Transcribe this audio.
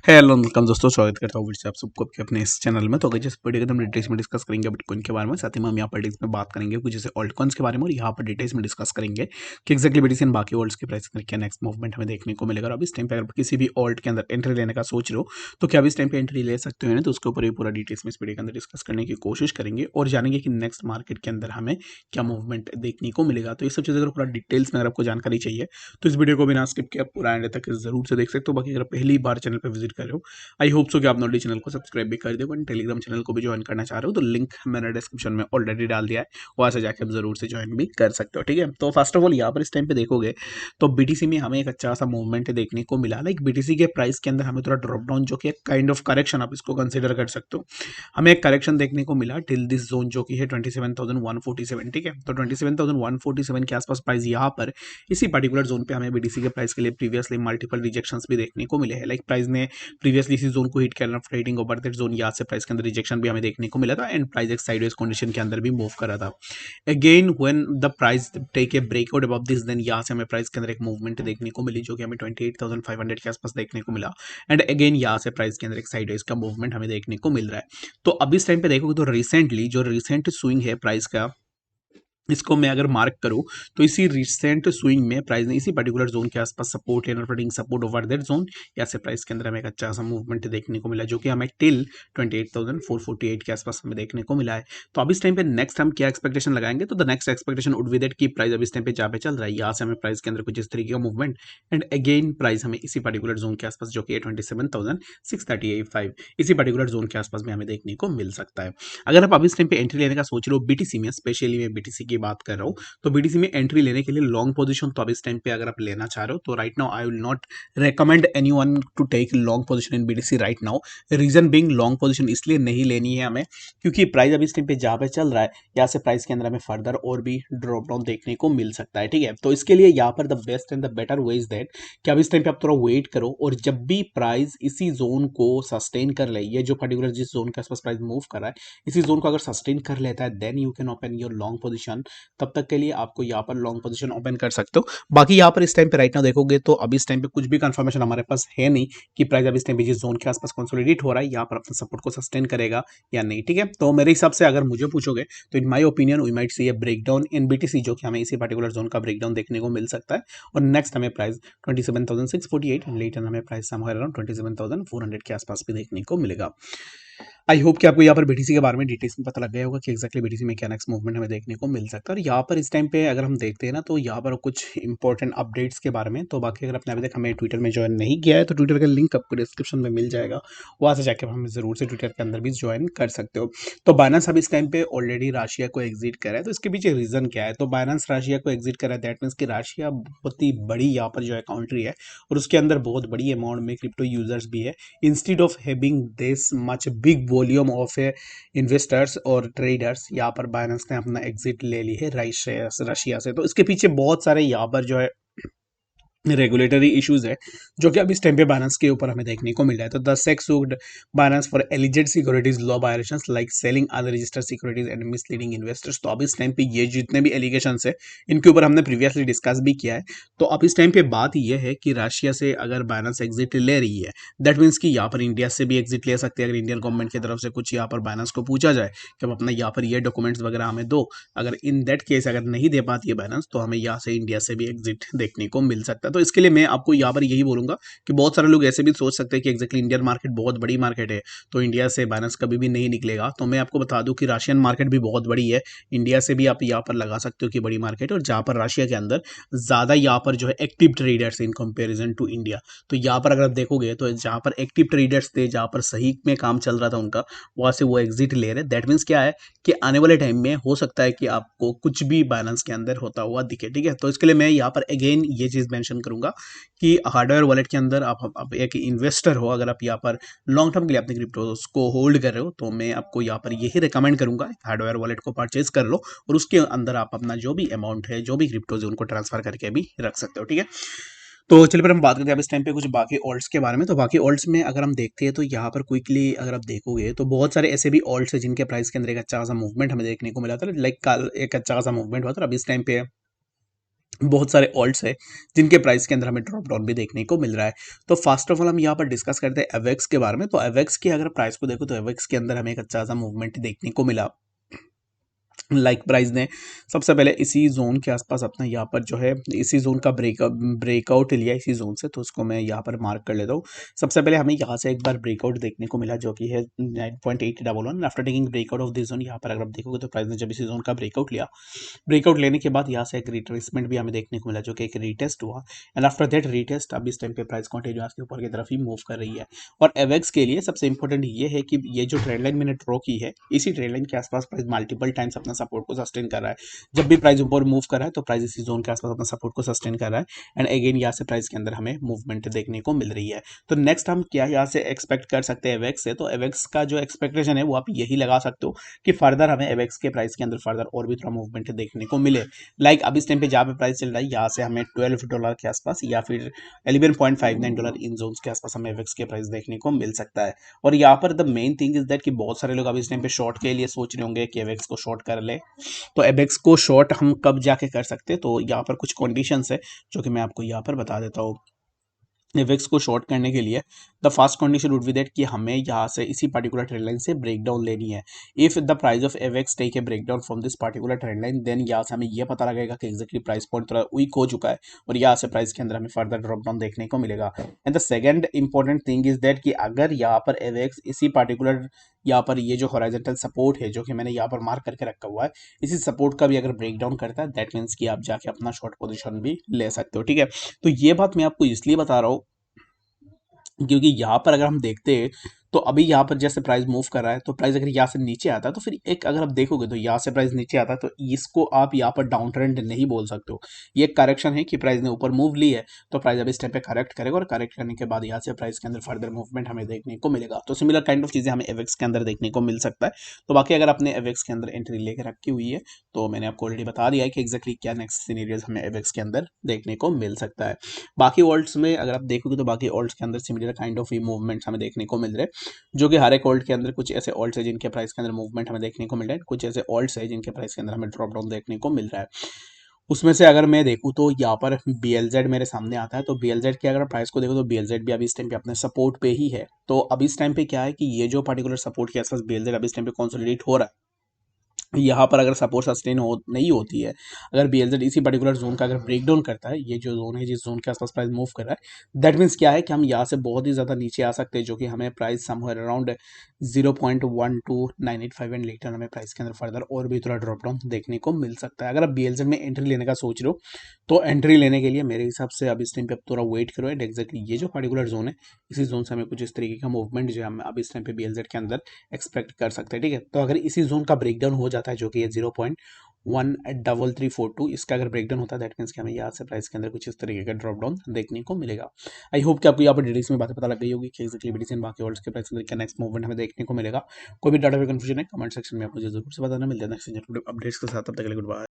Hello welcome दोस्तों, स्वागत करता हूँ फिर से आप सबको आपके अपने इस चैनल में। तो अगर जिस वीडियो के हम डिटेल्स में डिस्कस करेंगे बिटकॉइन के बारे में, साथ ही में हम यहाँ पर डिटेल्स में बात करेंगे कुछ जैसे ऑल्ट कॉइन्स के बारे में, और यहाँ पर डिटेल्स में डिस्कस करेंगे कि एक्जैक्टली बीटीसी बाकी ऑल्ट्स के प्राइस के अंदर क्या नेक्स्ट मूवमेंट हमें देखने को मिलेगा। और अब इस टाइम पे अगर किसी भी ऑल्ट के अंदर एंट्री लेने का सोच रहे हो तो क्या अब इस टाइम पे एंट्री ले सकते हो ना, तो उसके ऊपर भी पूरा डिटेल्स में इस वीडियो के अंदर डिस्कस करने की कोशिश करेंगे और जानेंगे कि नेक्स्ट मार्केट के अंदर हमें क्या मूवमेंट देखने को मिलेगा। तो ये सब चीज़ अगर पूरा डिटेल्स में अगर आपको जानकारी चाहिए तो इस वीडियो को बिना स्किप किए पूरा एंड तक जरूर से देख सकते हो। बाकी अगर पहली बार चैनल पर विजिट कर रहे हो, आई होप सो कि आप नॉलेज चैनल को सब्सक्राइब भी कर दो। एंड टेलीग्राम चैनल को भी ज्वाइन करना चाह रहे हो तो लिंक मैंने डिस्क्रिप्शन में ऑलरेडी डाल दिया है, वहाँ से जाकर आप जरूर से ज्वाइन भी कर सकते हो। ठीक है, तो फर्स्ट ऑफ ऑल यहाँ पर इस टाइम पे देखोगे तो बीटीसी में हमें एक अच्छा सा मूवमेंट देखने को मिला। लाइक बीटीसी के प्राइस के अंदर हमें थोड़ा ड्रॉप डाउन, जो कि एक काइंड ऑफ करेक्शन आप इसको कंसिडर कर सकते हो, हमें एक करेक्शन देखने को मिला टिल दिस जोन जो कि है 27,147। ठीक है, तो 27,147 के आसपास प्राइस यहाँ पर इसी पर्टिकुलर जोन पे हमें बीटीसी के प्राइस के लिए प्रीवियसली मल्टीपल रिजेक्शंस भी देखने को मिले हैं। लाइक प्राइस ने प्रीवियसली इसी जोन को हिट करना, ट्रेडिंग ओवर दैट जोन, यहाँ से प्राइस के अंदर रिजेक्शन भी हमें देखने को मिला था एंड प्राइस एक साइडवेज कंडीशन के अंदर भी मूव कर रहा था। Again when the price take a breakout above this, then यहाँ से हमें प्राइस के अंदर एक मूवमेंट देखने को मिली जो कि हमें 28,500 के आसपास देखने को मिला। एंड अगेन यहाँ से प्राइस के अंदर एक साइडवेज का मूवमेंट हमें देखने को मिल रहा है। तो अब इस टाइम पे देखोगे तो रिसेंटली जो रिसेंट स्विंग है प्राइस का, इसको मैं अगर मार्क करूं तो इसी रिसेंट स्विंग में प्राइस ने इसी पर्टिकुलर जोन के आसपास सपोर्ट लेना, trading support over that zone, या से प्राइस के अंदर हमें एक अच्छा सा मूवमेंट देखने को मिला जो कि हमें टिल 28,448 के आसपास हमें देखने को मिला है। तो अब इस टाइम पे नेक्स्ट हम क्या एक्सपेक्टेशन लगाएंगे, तो the next expectation would be that की प्राइस अब इस टाइम पे जहाँ पे चल रहा है यहाँ से हमें प्राइस के अंदर कुछ इस तरीके का मूवमेंट एंड अगेन प्राइस हमें इसी पर्टिकुलर जोन के आसपास जो कि 27,638 इसी पर्टिकुलर जोन के आसपास में हमें देखने को मिल सकता है। अगर आप अभी इस टाइम पे एंट्री लेने का सोच रहे हो बीटीसी में, स्पेशली मैं बीटीसी की बात कर रहा हूँ, तो बीटीसी में एंट्री लेने के लिए लॉन्ग पोजीशन तो अब इस टाइम पे अगर आप लेना चाह रहे हो तो right now I will not recommend anyone to take long position in BTC right now. Reason being long position इसलिए नहीं लेनी है हमें क्योंकि प्राइस अभी इस टाइम पे जहाँ पे चल रहा है यहाँ से प्राइस के अंदर हमें फर्दर और भी ड्रॉप डाउन देखने को मिल सकता है। ठीक है, तो इसके लिए यहाँ पर the best and the better way is that कि अब इस टाइम पे आप थोड़ा वेट करो और जब भी प्राइस इसी जोन को सस्टेन कर ले, ये जो पर्टिकुलर जिस जोन के आसपास प्राइस मूव कर रहा है इसी जोन को अगर सस्टेन कर लेता है then you can open your long position. तब तक के लिए आपको यहाँ पर लॉन्ग पोजीशन ओपन कर सकते हो। बाकी यहाँ पर इस टाइम पे राइट नाउ देखोगे तो अभी इस टाइम पे कुछ भी कंफर्मेशन हमारे पास है नहीं कि प्राइस अभी इस टाइम पे जिस जोन के आसपास कंसोलिडेट हो रहा है यहाँ पर अपने सपोर्ट को सस्टेन करेगा या नहीं। ठीक है, तो मेरे हिसाब से अगर मुझे पूछोगे तो in my opinion we might see a breakdown in BTC जो कि हमें इसी पर्टिकुलर जोन का ब्रेकडाउन देखने को मिल सकता है और नेक्स्ट हमें प्राइस 27,648 एंड लेटर हमें प्राइस समवेयर अराउंड 27,400 के आसपास भी देखने को मिलेगा। आई होप कि आपको यहाँ पर बीटीसी के बारे में डिटेल्स में पता लग गया होगा कि एक्जैक्टली बीटीसी में क्या नेक्स्ट मूवमेंट हमें देखने को मिल सकता है। और यहाँ पर इस टाइम पे अगर हम देखते हैं ना तो यहाँ पर कुछ इंपॉर्टेंट अपडेट्स के बारे में, तो बाकी अगर आपने अभी तक हमें ट्विटर में ज्वाइन नहीं किया है तो ट्विटर का लिंक आपको डिस्क्रिप्शन में मिल जाएगा, वहाँ से जाकर हमें जरूर से ट्विटर के अंदर भी ज्वाइन कर सकते हो। तो बाइनेंस अब इस टाइम पे ऑलरेडी राशिया को एग्जिट करा है, तो इसके पीछे रीजन क्या है, तो बाइनेंस राशिया को एग्जिट करा है दैट मीन्स कि राशिया बहुत ही बड़ी यहाँ पर जो है कंट्री है और उसके अंदर बहुत बड़ी अमाउंट में क्रिप्टो यूजर्स भी है। Instead of having this much big volume of A investors और ट्रेडर्स, यहाँ पर बाइनेंस ने अपना एग्जिट ले ली है रशिया से। तो इसके पीछे बहुत सारे यहाँ पर जो है रेगुलेटरी इश्यूज है जो कि अब इस टाइम पे बाइनेंस के ऊपर हमें देखने को मिल रहा है। तो the sake sued Binance for alleged securities law violations like selling unregistered securities and misleading investors. तो अब इस टाइम पे ये जितने भी एलिगेशंस है इनके ऊपर हमने प्रीवियसली डिस्कस भी किया है। तो अब इस टाइम पे बात यह है कि रशिया से अगर बाइनेंस एग्जिट ले रही है दैट मीन्स कि यहाँ पर इंडिया से भी एग्जिट ले सकते हैं अगर इंडियन गवर्नमेंट की तरफ से कुछ यहाँ पर बाइनेंस को पूछा जाए कि अब अपना यहाँ पर ये डॉक्यूमेंट्स वगैरह हमें दो। अगर इन दैट केस अगर नहीं दे पाती है बाइनेंस तो हमें यहाँ से इंडिया से भी एग्जिट देखने को मिल सकता है। तो इसके लिए मैं आपको यहाँ पर यही बोलूंगा कि बहुत सारे लोग ऐसे भी सोच सकते हैं कि एक्जैक्टली इंडियन मार्केट बहुत बड़ी मार्केट है तो इंडिया से बाइनेंस कभी भी नहीं निकलेगा। तो मैं आपको बता दूं कि रशियन मार्केट भी बहुत बड़ी है, इंडिया से भी आप यहाँ पर लगा सकते हो कि बड़ी मार्केट है, और जहाँ पर रशिया के अंदर ज़्यादा यहाँ पर जो है active traders in comparison to India. तो यहाँ पर अगर आप देखोगे तो जहाँ पर एक्टिव ट्रेडर्स थे, जहाँ पर सही में काम चल रहा था उनका, वहाँ से वो एग्जिट ले रहे। दैट मीन्स क्या है कि आने वाले टाइम में हो सकता है कि आपको कुछ भी बाइनेंस के अंदर होता हुआ दिखे। ठीक है, तो इसके लिए मैं यहाँ पर अगेन ये चीज़ मेंशन करूंगा कि हार्डवेयर वॉलेट के अंदर आप एक इन्वेस्टर हो, अगर आप यहाँ पर लॉन्ग टर्म के लिए अपने क्रिप्टोस को होल्ड कर रहे हो तो मैं आपको यहाँ पर यही रिकमेंड करूंगा हार्डवेयर वॉलेट को परचेज कर लो और उसके अंदर आप अपना जो भी अमाउंट है, जो भी क्रिप्टोज है, उनको ट्रांसफर करके भी रख सकते हो। ठीक है, तो चलिए फिर हम बात करते हैं अब इस टाइम पे कुछ बाकी ऑल्ट्स के बारे में। तो बाकी ऑल्ट्स में अगर हम देखते हैं तो यहाँ पर क्विकली अगर आप देखोगे तो बहुत सारे ऐसे भी ऑल्ट्स है जिनके प्राइस के अंदर एक अच्छा खासा मूवमेंट हमें देखने को मिला था। लाइक कल एक अच्छा खासा मूवमेंट हुआ था, अब इस टाइम पे बहुत सारे ऑल्ट्स है जिनके प्राइस के अंदर हमें ड्रॉप डाउन भी देखने को मिल रहा है। तो फर्स्ट ऑफ ऑल हम यहाँ पर डिस्कस करते हैं एवेक्स के बारे में। तो एवेक्स की अगर प्राइस को देखो तो एवेक्स के अंदर हमें एक अच्छा सा मूवमेंट देखने को मिला। लाइक प्राइस ने सबसे पहले इसी जोन के आसपास अपना यहाँ पर जो है इसी जोन का ब्रेकआउट लिया इसी जोन से, तो उसको मैं यहाँ पर मार्क कर लेता हूँ। सबसे पहले हमें यहाँ से एक बार ब्रेकआउट देखने को मिला जो कि है 9.811। After taking breakout of this zone, यहाँ पर अगर आप देखोगे तो प्राइस ने जब इसी जोन का ब्रेकआउट लिया, ब्रेकआउट लेने के बाद यहाँ से एक रिट्रेसमेंट भी हमें देखने को मिला जो कि एक रीटेस्ट हुआ। एंड आफ्टर दैट रीटेस्ट अब इस टाइम पे प्राइस कंटिन्यूअस के ऊपर की तरफ ही मूव कर रही है। और एवेक्स के लिए सबसे इंपॉर्टेंट ये है कि ये जो ट्रेंड लाइन मैंने ड्रॉ की है, इसी ट्रेंड लाइन के आसपास प्राइस मल्टीपल टाइम्स अपना सपोर्ट को सस्टेन कर रहा है। जब भी प्राइस ऊपर मूव कर रहा है तो प्राइस इसी जोन के आसपास अपना सपोर्ट को सस्टेन कर रहा है। एंड अगेन यहाँ से प्राइस के अंदर हमें मूवमेंट देखने को मिल रही है। तो नेक्स्ट हम क्या यहाँ से एक्सपेक्ट कर सकते हैं एवेक्स से, तो एवेक्स का जो एक्सपेक्टेशन है वो आप यही लगा सकते हो कि फर्दर हमें एवेक्स के प्राइस के अंदर फर्दर और भी थोड़ा मूवमेंट देखने को मिले। लाइक अब इस टाइम पे जहाँ पे प्राइस चल रहा है यहाँ से हमें $12 के आसपास या फिर $11.59 इन जोन्स के आसपास हमें एवेक्स के प्राइस देखने को मिल सकता है। और यहाँ पर the main thing is that कि बहुत सारे लोग अब इस टाइम पे शॉर्ट के लिए सोच रहे होंगे कि एवेक्स को शॉर्ट कर ले। तो एवेक्स को शॉर्ट हम कब जाके कर सकते हैं, तो यहाँ पर कुछ कंडीशंस है जो कि मैं आपको यहाँ पर बता देता हूँ। एवेक्स को शॉर्ट करने के लिए the first condition would be that कि हमें यहाँ से इसी पर्टिकुलर ट्रेंड लाइन से ब्रेक डाउन लेनी है। If the price of AVAX take a break down from this particular trend line, then यहाँ से हमें ये पता लगेगा कि एक्जैक्टली प्राइस पॉइंट थोड़ा वीक हो चुका है और यहाँ से प्राइस के अंदर हमें फर्दर ड्रॉप डाउन देखने को मिलेगा। And the second important thing is that कि अगर यहाँ पर एवेक्स इसी पर्टिकुलर यहाँ पर ये जो हॉरिजॉन्टल सपोर्ट है जो कि मैंने यहाँ पर मार्क करके रखा हुआ है, इसी सपोर्ट का भी अगर ब्रेक डाउन करता है, दैट मीन्स कि आप जाके अपना शॉर्ट पोजीशन भी ले सकते हो। ठीक है, तो ये बात मैं आपको इसलिए बता रहा हूँ क्योंकि यहाँ पर अगर हम देखते हैं तो अभी यहाँ पर जैसे प्राइस मूव कर रहा है, तो प्राइस अगर यहाँ से नीचे आता है तो फिर एक अगर आप देखोगे तो यहाँ से प्राइस नीचे आता है तो इसको आप यहाँ पर डाउन ट्रेंड नहीं बोल सकते हो। ये एक करेक्शन है कि प्राइस ने ऊपर मूव ली है तो प्राइस अभी स्टेप पे करेक्ट करेगा और करेक्ट करने के बाद यहाँ से प्राइस के अंदर फर्दर मूवमेंट हमें देखने को मिलेगा। तो सिमिलर काइंड ऑफ चीज़ें हमें एवेक्स के अंदर देखने को मिल सकता है। तो बाकी अगर आपने एवेक्स के अंदर एंट्री लेकर रखी हुई है तो मैंने आपको ऑलरेडी बता दिया है कि एक्जैक्टली क्या नेक्स्ट सिनेरियोज हमें एवेक्स के अंदर देखने को मिल सकता है। बाकी ऑल्ट्स में अगर आप देखोगे तो बाकी ऑल्ट्स के अंदर सिमिलर काइंड ऑफ मूवमेंट्स हमें देखने को मिल रहे हैं, जो कि हर एक ऑल्ट के अंदर कुछ ऐसे ऑल्ट्स है जिनके प्राइस के अंदर मूवमेंट हमें देखने को मिल रहा है, कुछ ऐसे ऑल्ट्स है जिनके प्राइस के अंदर हमें ड्रॉप डाउन देखने को मिल रहा है। उसमें से अगर मैं देखूँ तो यहाँ पर BLZ मेरे सामने आता है, तो BLZ के अगर प्राइस को देखो तो BLZ भी अभी इस टाइम पे अपने सपोर्ट पे ही है। तो अभी इस टाइम पे क्या है कि ये जो पर्टिकुलर सपोर्ट के आसपास BLZ अभी इस टाइम पे कंसोलिडेट हो रहा है, यहाँ पर अगर सपोर्ट सस्टेन हो नहीं होती है, अगर BLZ इसी पर्टिकुलर जोन का अगर ब्रेक डाउन करता है, ये जो जोन है जिस जोन के आसपास प्राइस मूव कर रहा है, दैट मीन्स क्या है कि हम यहाँ से बहुत ही ज़्यादा नीचे आ सकते हैं, जो कि हमें price somewhere around 0.12985 and later हमें प्राइस के अंदर फर्दर और भी थोड़ा ड्रॉप डाउन देखने को मिल सकता है। अगर आप BLZ में एंट्री लेने का सोच रहे हो तो एंट्री लेने के लिए मेरे हिसाब से अब इस टाइम पे अब थोड़ा वेट करो एंड एक्जैक्टली ये जो पर्टिकुलर जोन है इसी जोन से हमें कुछ इस तरीके का मूवमेंट जो है हम अब इस टाइम पे BLZ के अंदर एक्सपेक्ट कर सकते हैं। ठीक है, तो अगर इसी जोन का ब्रेकडाउन हो जाता है जो कि ये 0.13342, इसका अगर ब्रेकडाउन होता है दैट मीन्स कि हमें यहाँ से प्राइस के अंदर कुछ इस तरीके का ड्रॉप डाउन देखने को मिलेगा। आई होप कि आपको यहाँ पर डिटेल्स में बातें पता लग गई होगी कि एक्जैक्टली BTC बाकी वर्ल्ड्स के प्राइस के अंदर क्या नेक्स्ट मूवमेंट हमें देखने को मिलेगा। कोई भी डाटा में कंफ्यूजन है कमेंट सेक्शन में आप मुझे जरूर से बताना। मिलते हैं नेक्स्ट अपडेट्स के साथ, तब तक के लिए गुड बाय।